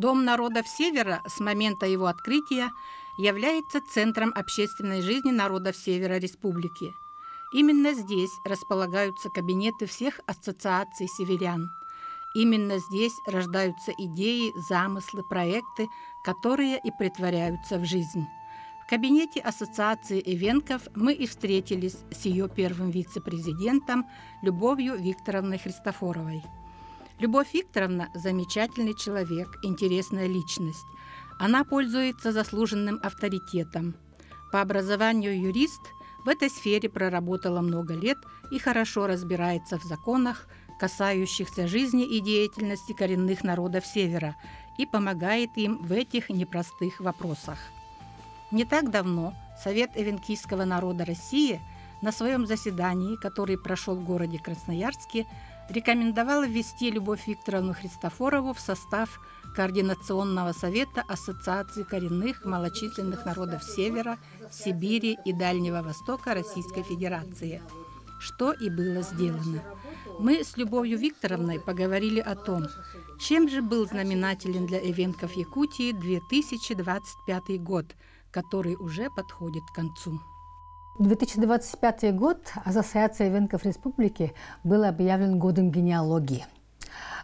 Дом народов Севера с момента его открытия является центром общественной жизни народов Севера Республики. Именно здесь располагаются кабинеты всех ассоциаций северян. Именно здесь рождаются идеи, замыслы, проекты, которые и претворяются в жизнь. В кабинете Ассоциации Эвенков мы и встретились с ее первым вице-президентом Любовью Викторовной Христофоровой. Любовь Викторовна – замечательный человек, интересная личность. Она пользуется заслуженным авторитетом. По образованию юрист, в этой сфере проработала много лет и хорошо разбирается в законах, касающихся жизни и деятельности коренных народов Севера, и помогает им в этих непростых вопросах. Не так давно Совет эвенкийского народа России на своем заседании, который прошел в городе Красноярске, рекомендовал ввести Любовь Викторовну Христофорову в состав Координационного совета Ассоциации коренных малочисленных народов Севера, Сибири и Дальнего Востока Российской Федерации, что и было сделано. Мы с Любовью Викторовной поговорили о том, чем же был знаменателен для эвенков Якутии 2025 год, который уже подходит к концу. 2025 год Ассоциация эвенков Республики был объявлен годом генеалогии.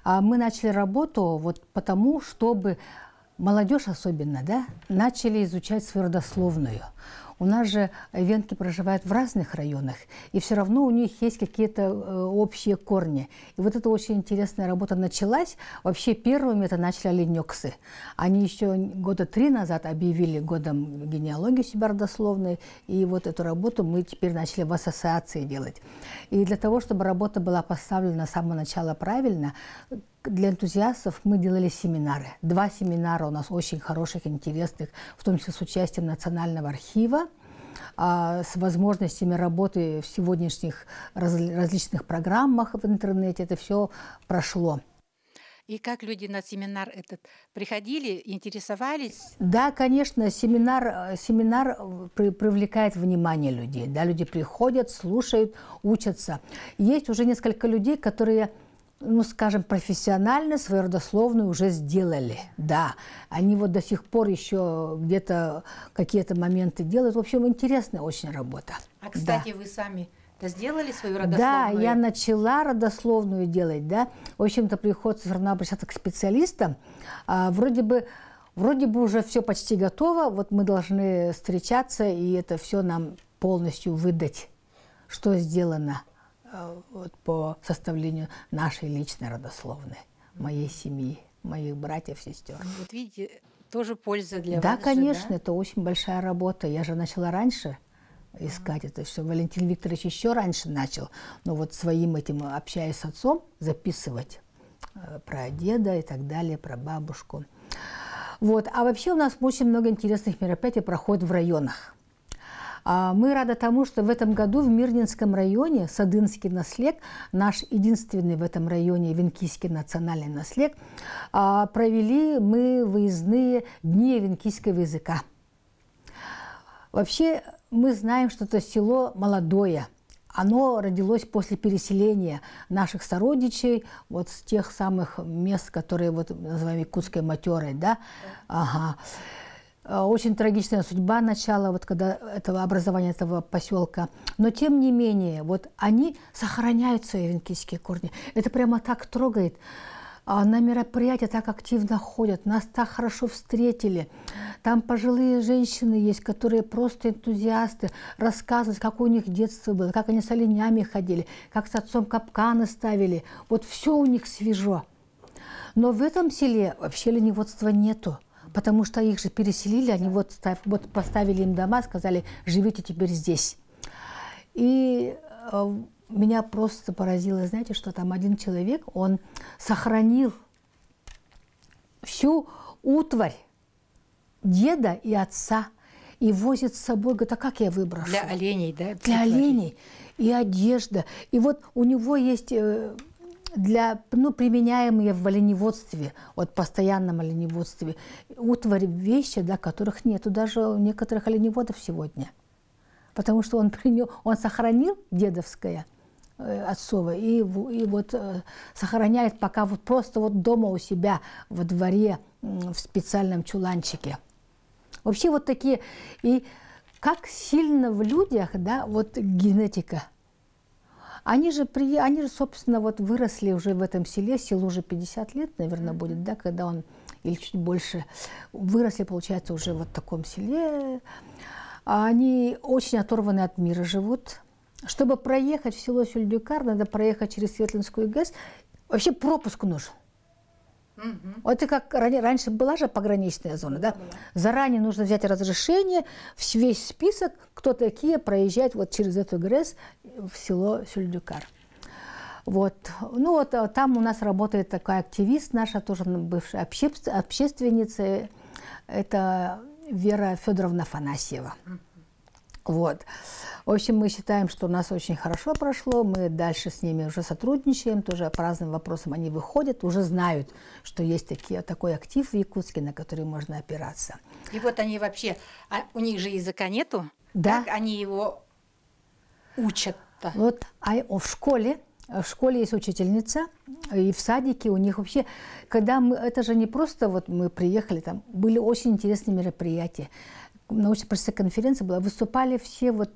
Мы начали работу потому, чтобы молодежь особенно начали изучать свою родословную. У нас же эвенки проживают в разных районах, и все равно у них есть какие-то общие корни. И вот эта очень интересная работа началась. Вообще первыми это начали оленёксы. Они еще года 3 назад объявили годом генеалогии себя родословной, и вот эту работу мы теперь начали в ассоциации делать. И для того, чтобы работа была поставлена с самого начала правильно, для энтузиастов мы делали семинары. 2 семинара у нас очень хороших, интересных, в том числе с участием Национального архива, с возможностями работы в сегодняшних различных программах в интернете. Это все прошло. И как люди на семинар этот приходили, интересовались? Да, конечно, семинар привлекает внимание людей. Да, люди приходят, слушают, учатся. Есть уже несколько людей, которые, скажем, профессионально свою родословную уже сделали. Да, они до сих пор еще где-то какие-то моменты делают. В общем, интересная очень работа. А, кстати, вы сами сделали свою родословную? Да, я начала родословную делать, да. В общем-то, приходится все равно обращаться к специалистам. Вроде бы уже все почти готово. Мы должны встречаться и это все нам полностью выдать, что сделано по составлению нашей личной родословной, моей семьи, моих братьев, сестер. Вот видите, тоже польза для вас. Да, конечно, это очень большая работа. Я же начала раньше искать это все. Валентин Викторович еще раньше начал, но своим этим, общаясь с отцом, записывать про деда и так далее, про бабушку. А вообще у нас очень много интересных мероприятий проходит в районах. Мы рады тому, что в этом году в Мирнинском районе Садынский наслег, наш единственный в этом районе эвенкийский национальный наслег, провели мы выездные дни эвенкийского языка. Вообще мы знаем, что это село молодое. Оно родилось после переселения наших сородичей с тех самых мест, которые называем Якутской матерой, да? Ага. Очень трагичная судьба начала образования этого поселка. Но тем не менее, они сохраняют свои эвенкийские корни. Это прямо так трогает. На мероприятия так активно ходят, нас так хорошо встретили. Там пожилые женщины есть, которые просто энтузиасты, рассказывают, как у них детство было, как они с оленями ходили, как с отцом капканы ставили. Все у них свежо. Но в этом селе вообще оленеводства нету. Потому что их же переселили, они поставили им дома, сказали, живите теперь здесь. И меня просто поразило, знаете, что там один человек, он сохранил всю утварь деда и отца и возит с собой, говорит, а как я выброшу? Для оленей, да? Для оленей. И одежда. И у него есть применяемые в оленеводстве, постоянном оленеводстве, утварь, вещи, которых нету даже у некоторых оленеводов сегодня. Потому что он сохранил дедовское, отцовой, и вот сохраняет пока вот просто вот дома у себя во дворе в специальном чуланчике. Вообще вот такие, и как сильно в людях, да, вот генетика. Они же, собственно, вот выросли уже в этом селе, селу уже 50 лет, наверное, будет, да, когда он, или чуть больше, выросли, получается, уже вот в таком селе. Они очень оторваны от мира живут. Чтобы проехать в село Сюльдюкар, надо проехать через Светлинскую ГЭС. Вообще пропуск нужен. Вот и как раньше была же пограничная зона, да? Заранее нужно взять разрешение, весь список, кто такие, проезжать вот через эту ГРЭС в село Сюльдюкар. Вот. Ну вот там у нас работает такая активист наша, тоже бывшая общественница, это Вера Федоровна Афанасьева. Вот. В общем, мы считаем, что у нас очень хорошо прошло, мы дальше с ними уже сотрудничаем, тоже по разным вопросам они выходят, уже знают, что есть такой актив в Якутске, на который можно опираться. И вот они вообще, у них же языка нету, да. Как они его учат-то? Вот в школе есть учительница, и в садике у них вообще, когда это же не просто вот мы приехали, там были очень интересные мероприятия. Научно-практическая конференция была, выступали все вот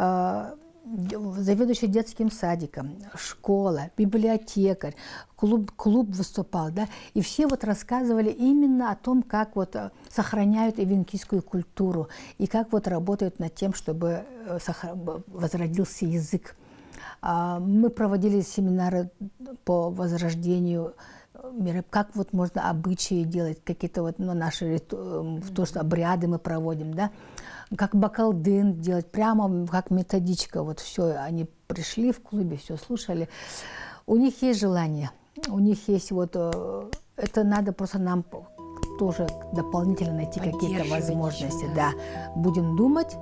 заведующий детским садиком, школа, библиотекарь, клуб выступал, да, и все вот рассказывали именно о том, как вот сохраняют эвенкийскую культуру и как вот работают над тем, чтобы возродился язык. Мы проводили семинары по возрождению, как вот можно обычаи делать, какие-то вот наши то, что обряды мы проводим, да, как бакалдын делать, прямо как методичка, вот все, они пришли в клубе, все слушали. У них есть желание, у них есть вот, это надо просто нам тоже дополнительно найти какие-то возможности. Да. Будем думать.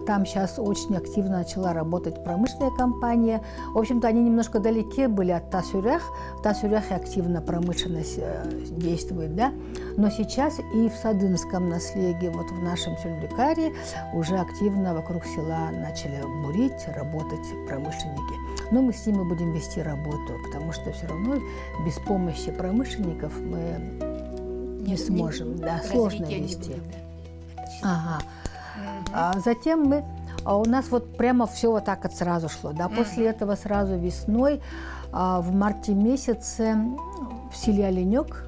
Там сейчас очень активно начала работать промышленная компания. В общем-то, они немножко далеки были от Тасюрях. В Тасюрях активно промышленность действует, да. Но сейчас и в Садынском наследии, вот в нашем Сюльдюкаре, уже активно вокруг села начали бурить, работать промышленники. Но мы с ними будем вести работу, потому что все равно без помощи промышленников мы не сможем, да, сложно вести. Ага. Затем у нас вот прямо все вот так вот сразу шло, да. После этого сразу весной, в марте месяце в селе Оленек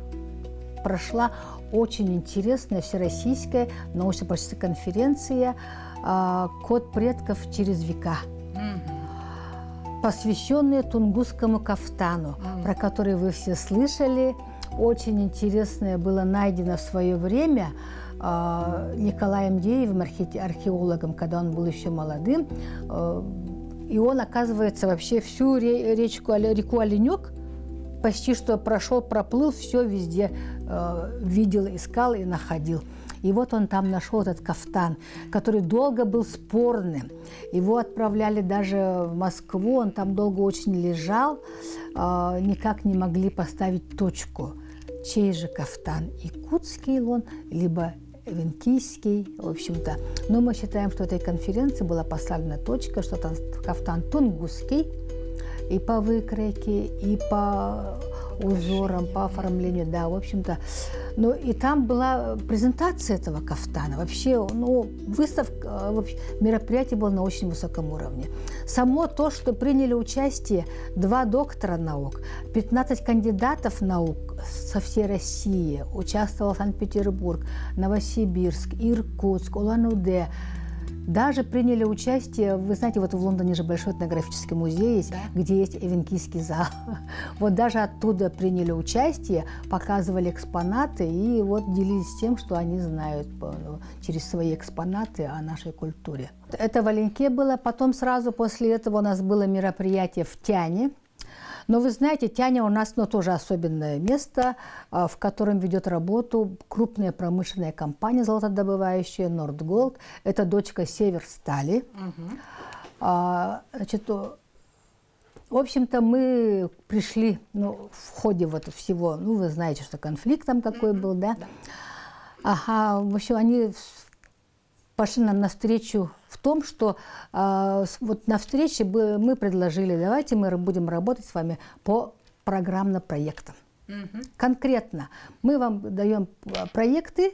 прошла очень интересная всероссийская научно-практическая конференция «Код предков через века», посвященная тунгусскому кафтану, про который вы все слышали. Очень интересное было найдено в свое время Николаем Деевым, археологом, когда он был еще молодым. И он, оказывается, вообще всю реку Оленек почти что прошел, проплыл, все везде видел, искал и находил. И вот он там нашел этот кафтан, который долго был спорным. Его отправляли даже в Москву, он там долго очень лежал, никак не могли поставить точку. Чей же кафтан? Якутский он, либо эвенкийский, в общем-то. Но мы считаем, что этой конференции была поставлена точка, что там кафтан тунгусский и по выкройке, и по узорам, по оформлению, да, в общем-то. Ну, и там была презентация этого кафтана. Вообще, ну, выставка, мероприятие было на очень высоком уровне. Само то, что приняли участие 2 доктора наук, 15 кандидатов наук со всей России, участвовал Санкт-Петербург, Новосибирск, Иркутск, Улан-Удэ. Даже приняли участие, вы знаете, вот в Лондоне же большой этнографический музей есть, да, где есть эвенкийский зал. Вот даже оттуда приняли участие, показывали экспонаты и вот делились тем, что они знают через свои экспонаты о нашей культуре. Это в Оленьке было, потом сразу после этого у нас было мероприятие в Тяне. Но вы знаете, Тяня у нас тоже особенное место, в котором ведет работу крупная промышленная компания золотодобывающая Нордголд. Это дочка Северстали. Значит, в общем-то, мы пришли в ходе вот всего, вы знаете, что конфликт там какой был, да? Ага, в общем, они пошли нам навстречу в том, что вот на встрече мы предложили, давайте мы будем работать с вами по программным проектам. Конкретно мы вам даем проекты,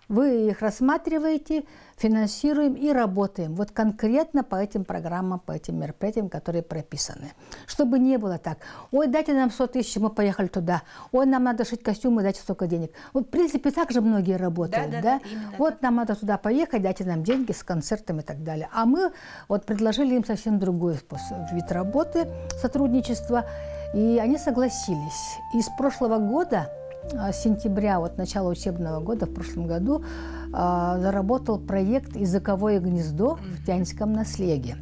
вы их рассматриваете, финансируем и работаем. Вот конкретно по этим программам, по этим мероприятиям, которые прописаны. Чтобы не было так. Ой, дайте нам 100 тысяч, мы поехали туда. Ой, нам надо шить костюмы, дайте столько денег. Вот, в принципе, так же многие работают. Да? Вот так. Нам надо туда поехать, дайте нам деньги с концертами и так далее. А мы вот предложили им совсем другой способ, вид работы, сотрудничества. И они согласились. И с прошлого года, с сентября, вот начала учебного года, в прошлом году, заработал проект «Языковое гнездо» в Тяньском наследии.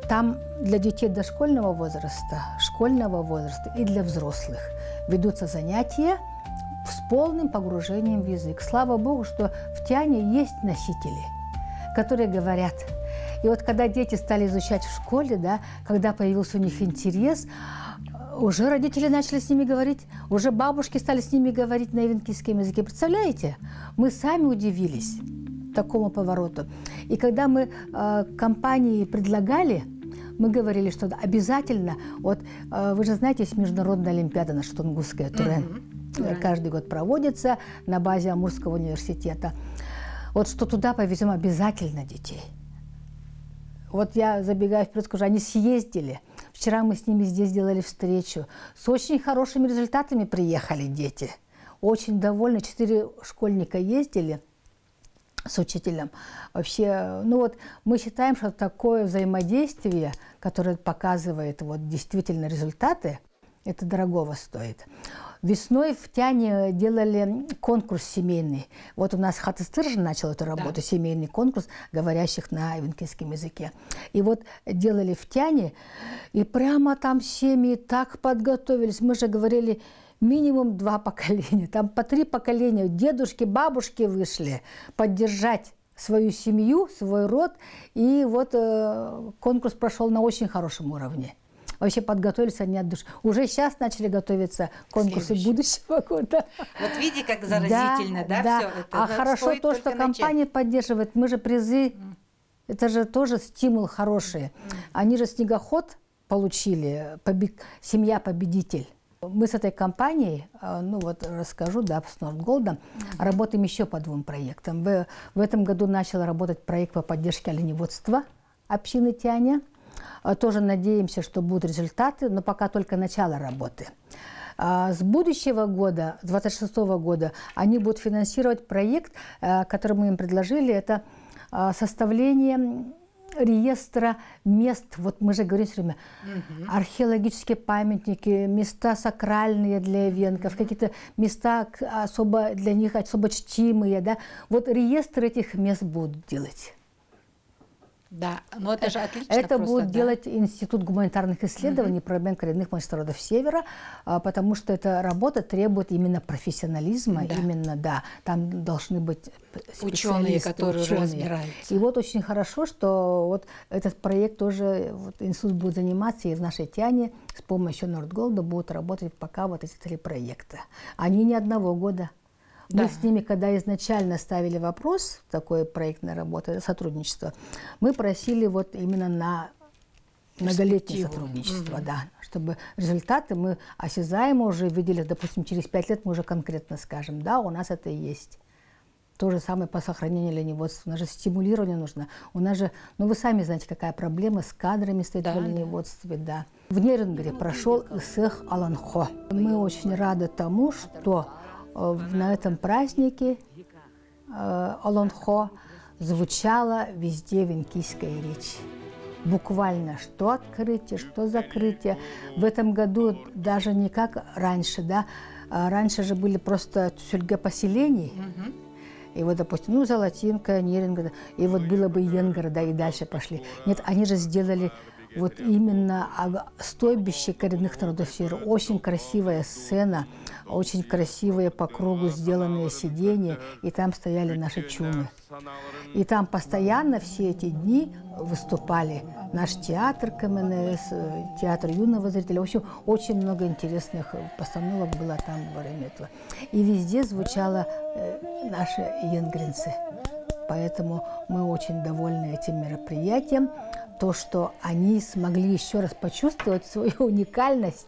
Там для детей дошкольного возраста, школьного возраста и для взрослых ведутся занятия с полным погружением в язык. Слава Богу, что в Тяне есть носители, которые говорят. И вот когда дети стали изучать в школе, да, когда появился у них интерес, уже родители начали с ними говорить, уже бабушки стали с ними говорить на ивенкийском языке. Представляете? Мы сами удивились такому повороту. И когда мы компании предлагали, мы говорили, что обязательно, вот вы же знаете, есть международная олимпиада наша тунгусская, Турен. Каждый год проводится на базе Амурского университета. Вот что туда повезем обязательно детей. Вот я забегаю вперед, скажу, они съездили. Вчера мы с ними здесь сделали встречу. С очень хорошими результатами приехали дети. Очень довольны. 4 школьника ездили с учителем. Вообще, ну вот мы считаем, что такое взаимодействие, которое показывает вот действительно результаты, это дорогого стоит. Весной в Тяне делали конкурс семейный. Вот у нас Хатыстыржин начал эту работу, да. Семейный конкурс говорящих на ивенкийском языке. И вот делали в Тяне, и прямо там семьи так подготовились. Мы же говорили, минимум 2 поколения, там по 3 поколения. Дедушки, бабушки вышли поддержать свою семью, свой род. И вот конкурс прошел на очень хорошем уровне. Вообще подготовились они от души. Уже сейчас начали готовиться конкурсы будущего года. Вот видите, как заразительно, да, да. Все это. А хорошо то, что компания поддерживает. Мы же призы, это же тоже стимул хороший. Они же снегоход получили, семья-победитель. Мы с этой компанией, ну вот расскажу, да, с Нордголдом, работаем еще по 2 проектам. В этом году начал работать проект по поддержке оленеводства общины Тяня. Тоже надеемся, что будут результаты, но пока только начало работы. С будущего года, с 2026 года, они будут финансировать проект, который мы им предложили. Это составление реестра мест, вот мы же говорим все время, археологические памятники, места сакральные для ивенков, какие-то места особо для них особо чтимые. Да? Вот реестр этих мест будут делать. Да, но это же отлично. Это будет делать Институт гуманитарных исследований проблем коренных малочисленных народов Севера, потому что эта работа требует именно профессионализма, именно, да, там должны быть ученые, которые уже разбираются. И вот очень хорошо, что вот этот проект тоже вот, институт будет заниматься, и в нашей Тяне с помощью Нордголда будут работать пока вот эти 3 проекта. Они не 1 года. Мы с ними, когда изначально ставили вопрос, такой проектной работы, сотрудничество, мы просили вот именно на многолетнее сотрудничество, да, чтобы результаты мы осязаемо уже видели, допустим, через 5 лет мы уже конкретно скажем, да, у нас это и есть. То же самое по сохранению оленеводства. У нас же стимулирование нужно. У нас же, ну вы сами знаете, какая проблема с кадрами стоит в оленеводстве, да. В Нерюнгере прошел Исех Аланхо. Мы очень рады тому, что на этом празднике Аланхо звучала везде венкийская речь. Буквально, что открытие, что закрытие. В этом году даже не как раньше, да. Раньше же были просто сюльга поселений. И вот, допустим, ну, Золотинка, Неринга, и вот было бы Йенгар, да, и дальше пошли. Нет, они же сделали вот именно стойбище коренных народов Севера. Очень красивая сцена, очень красивые по кругу сделанные сиденья, и там стояли наши чумы. И там постоянно все эти дни выступали наш театр КМНС, театр юного зрителя. В общем, очень много интересных постановок было там во время этого. И везде звучало наши йенгринцы. поэтому мы очень довольны этим мероприятием. То, что они смогли еще раз почувствовать свою уникальность,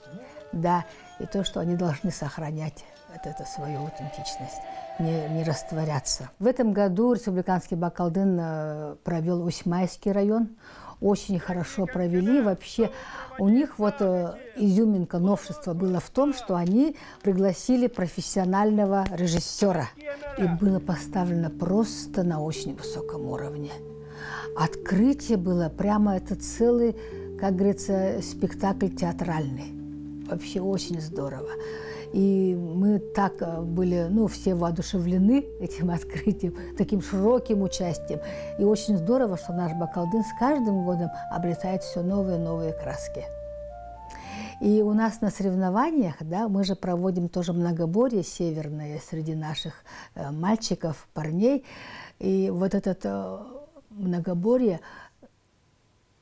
да, и то, что они должны сохранять эту свою аутентичность, не растворяться. В этом году Республиканский Бакалдын провел Усьмайский район. Очень хорошо провели. Вообще у них вот изюминка, новшество было в том, что они пригласили профессионального режиссера. И было поставлено просто на очень высоком уровне. Открытие было прямо это целый, как говорится, спектакль театральный. Вообще очень здорово. И мы так были, ну, все воодушевлены этим открытием, таким широким участием. И очень здорово, что наш Бакалдын с каждым годом обретает все новые и новые краски. И у нас на соревнованиях, да, мы же проводим тоже многоборье северное среди наших мальчиков, парней. И вот это многоборье,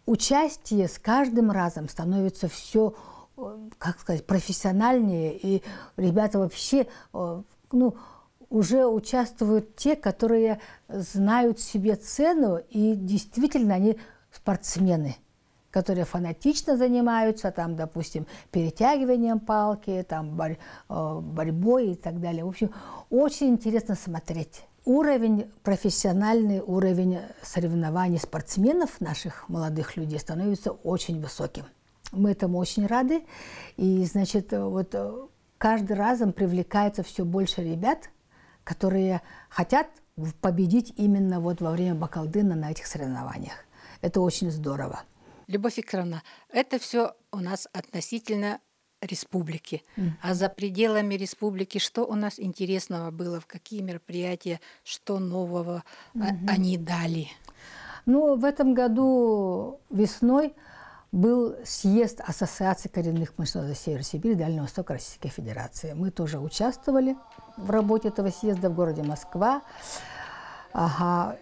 участие с каждым разом становится все, как сказать, профессиональнее, и ребята вообще, ну, уже участвуют те, которые знают себе цену, и действительно они спортсмены, которые фанатично занимаются, там, допустим, перетягиванием палки, там, борьбой и так далее. В общем, очень интересно смотреть. Уровень, профессиональный уровень соревнований спортсменов, наших молодых людей, становится очень высоким. Мы этому очень рады. И, значит, вот каждый разом привлекается все больше ребят, которые хотят победить именно вот во время Бакалдына на этих соревнованиях. Это очень здорово. Любовь Викторовна, это все у нас относительно республики. А за пределами республики что у нас интересного было, в какие мероприятия, что нового они дали? Ну, в этом году весной был съезд Ассоциации коренных меньшинств народа Севера Сибири и Дальнего Востока Российской Федерации. Мы тоже участвовали в работе этого съезда в городе Москва. Ага.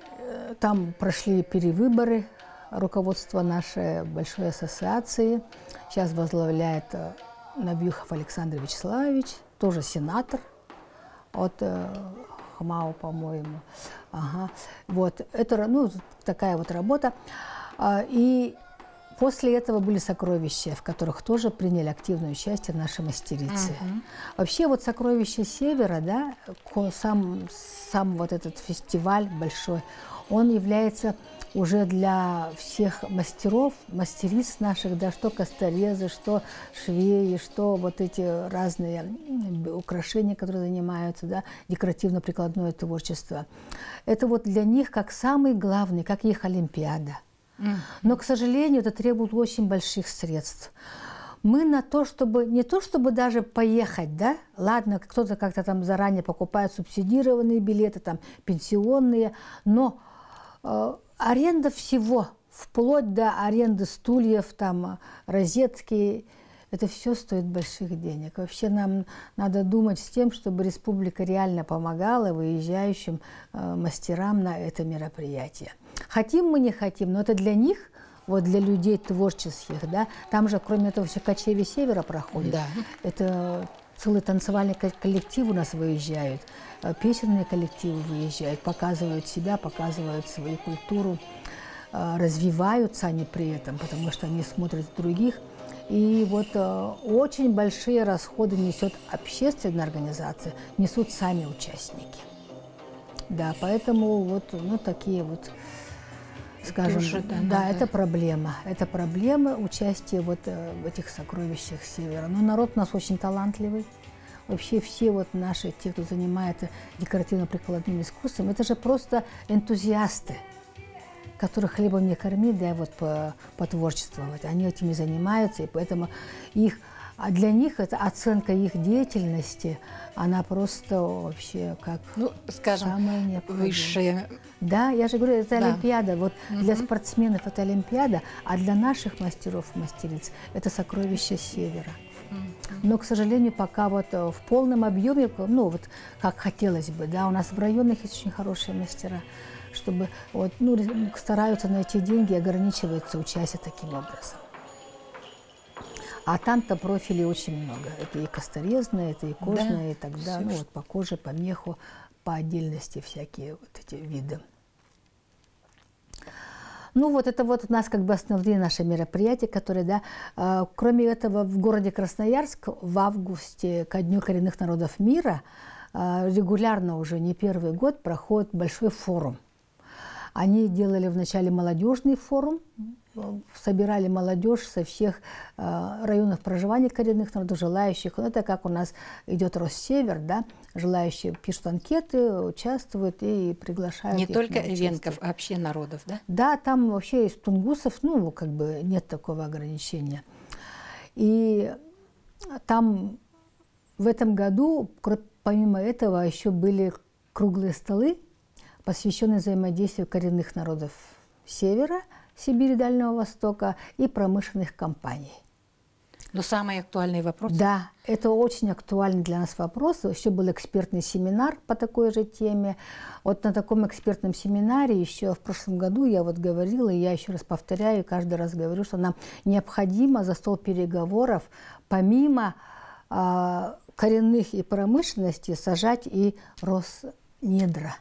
Там прошли перевыборы руководства нашей большой ассоциации. Сейчас возглавляет Навьюхов Александр Вячеславович, тоже сенатор от ХМАО, по-моему. Ага. Вот. Это, ну, такая вот работа. И после этого были сокровища, в которых тоже приняли активное участие наши мастерицы. Вообще вот «Сокровища Севера», да, сам вот этот фестиваль большой, он является уже для всех мастеров, мастериц наших, да, что косторезы, что швеи, что вот эти разные украшения, которые занимаются, да, декоративно-прикладное творчество. Это вот для них как самый главный, как их Олимпиада. Но, к сожалению, это требует очень больших средств. Мы на то, чтобы, не то чтобы даже поехать, да, ладно, кто-то как-то там заранее покупает субсидированные билеты, там, пенсионные, но аренда всего, вплоть до аренды стульев, там, розетки, это все стоит больших денег. Вообще нам надо думать с тем, чтобы республика реально помогала выезжающим мастерам на это мероприятие. Хотим мы, не хотим, но это для них, вот для людей творческих, да, там же, кроме этого, все кочевье Севера проходит. Да. Это целый танцевальный коллектив у нас выезжает, песенные коллективы выезжают, показывают себя, показывают свою культуру, развиваются они при этом, потому что они смотрят других. И вот очень большие расходы несет общественная организация, несут сами участники. Да, поэтому вот, ну, такие вот, скажем, тоже, да, это проблема. Это проблема участия вот в этих сокровищах Севера. Но народ у нас очень талантливый. Вообще все вот наши, те, кто занимается декоративно-прикладным искусством, это же просто энтузиасты, которых хлебом не корми, да, вот потворчествовать. Они этим и занимаются, и поэтому а для них это оценка их деятельности, она просто вообще как, ну, скажем, самая необходимая. Высшая. Да, я же говорю, это да. Олимпиада. Вот для спортсменов это Олимпиада, а для наших мастеров и мастериц это сокровище Севера. Но, к сожалению, пока вот в полном объеме, ну вот как хотелось бы, да, у нас в районах есть очень хорошие мастера, чтобы вот, ну, стараются на эти деньги, ограничивается участие таким образом. А там-то профилей очень много. Это и косторезные, это и кожные, да, и тогда, ну вот по коже, по меху, по отдельности всякие вот эти виды. Ну вот это вот у нас как бы основные наши мероприятия, которые, да, кроме этого в городе Красноярск в августе ко Дню коренных народов мира регулярно уже не первый год проходит большой форум. Они делали вначале молодежный форум, собирали молодежь со всех районов проживания коренных народов, желающих. Ну, это как у нас идет Россевер, да, желающие пишут анкеты, участвуют и приглашают. Не только эвенков, а вообще народов, да? Да, там вообще из тунгусов, ну, как бы нет такого ограничения. И там в этом году, помимо этого, еще были круглые столы, посвященные взаимодействию коренных народов Севера, Сибири, Дальнего Востока и промышленных компаний. Но самый актуальный вопрос? Да, это очень актуальный для нас вопрос. Еще был экспертный семинар по такой же теме. Вот на таком экспертном семинаре еще в прошлом году я вот говорила, и я еще раз повторяю, каждый раз говорю, что нам необходимо за стол переговоров помимо коренных и промышленности сажать и Роснедра.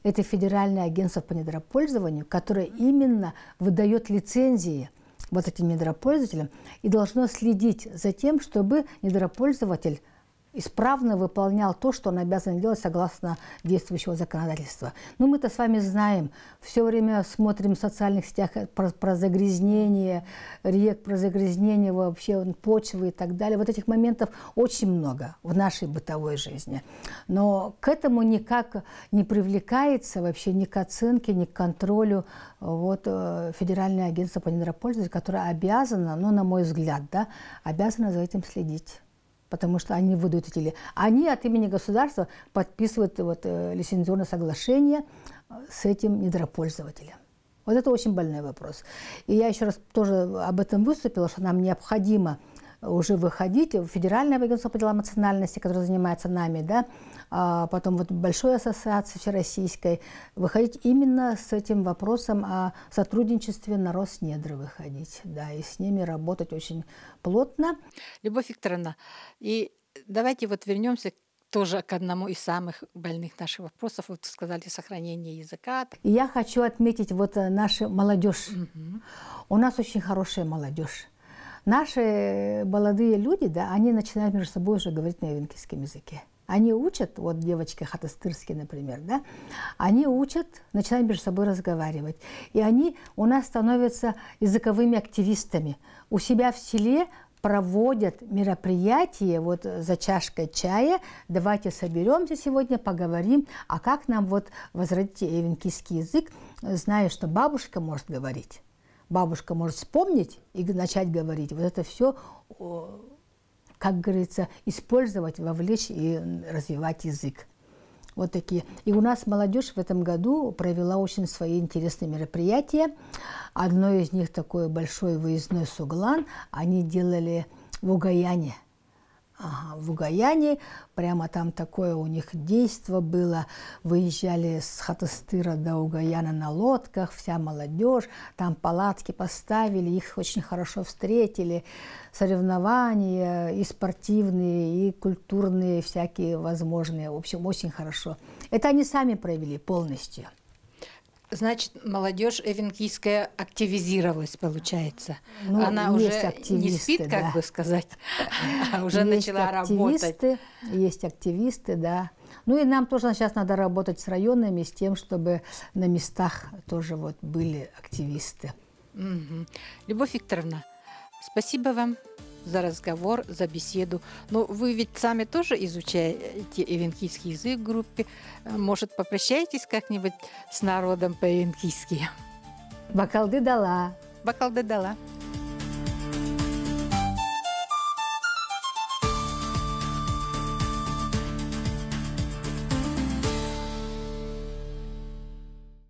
Это Федеральное агентство по недропользованию, которое именно выдает лицензии вот этим недропользователям и должно следить за тем, чтобы недропользователь исправно выполнял то, что он обязан делать согласно действующего законодательства. Ну, мы-то с вами знаем, все время смотрим в социальных сетях про загрязнение рек, про загрязнение вообще почвы и так далее. Вот этих моментов очень много в нашей бытовой жизни. Но к этому никак не привлекается вообще ни к оценке, ни к контролю вот, Федеральное агентство по недропользованию, которое обязано, ну, на мой взгляд, да, обязано за этим следить. Потому что они выдают эти... Они от имени государства подписывают вот, лицензионное соглашение с этим недропользователем. Вот это очень больной вопрос. И я еще раз тоже об этом выступила, что нам необходимо уже выходить в Федеральное агентство по делам национальности, которое занимается нами, да, а потом вот Большой ассоциации всероссийской, выходить именно с этим вопросом о сотрудничестве на Роснедр выходить, да, и с ними работать очень плотно. Любовь Викторовна, и давайте вот вернемся тоже к одному из самых больных наших вопросов. Вот сказали сохранение языка. И я хочу отметить вот нашу молодежь. У нас очень хорошая молодежь. Наши молодые люди, да, они начинают между собой уже говорить на эвенкийском языке. Они учат, вот девочки хатастырские, например, да, они учат, начинают между собой разговаривать. И они у нас становятся языковыми активистами. У себя в селе проводят мероприятия вот за чашкой чая. Давайте соберемся сегодня, поговорим, а как нам вот возродить эвенкийский язык, зная, что бабушка может говорить. Бабушка может вспомнить и начать говорить. Вот это все, как говорится, использовать, вовлечь и развивать язык. Вот такие. И у нас молодежь в этом году провела очень свои интересные мероприятия. Одно из них такой большой выездной суглан. Они делали в Угаяне. В Угаяне прямо там такое у них действо было. Выезжали с Хатастыра до Угаяна на лодках, вся молодежь. Там палатки поставили, их очень хорошо встретили. Соревнования и спортивные, и культурные, всякие возможные. В общем, очень хорошо. Это они сами провели полностью. Значит, молодежь эвенкийская активизировалась, получается. Ну, она уже не спит, как да. бы сказать, а уже начала работать. Есть активисты, да. Ну и нам тоже сейчас надо работать с районами, с тем, чтобы на местах тоже вот были активисты. Угу. Любовь Викторовна, спасибо вам за разговор, за беседу. Но вы ведь сами тоже изучаете эвенкийский язык в группе. Может, попрощаетесь как-нибудь с народом по-эвенкийски? Бакалды дала. Бакалды дала.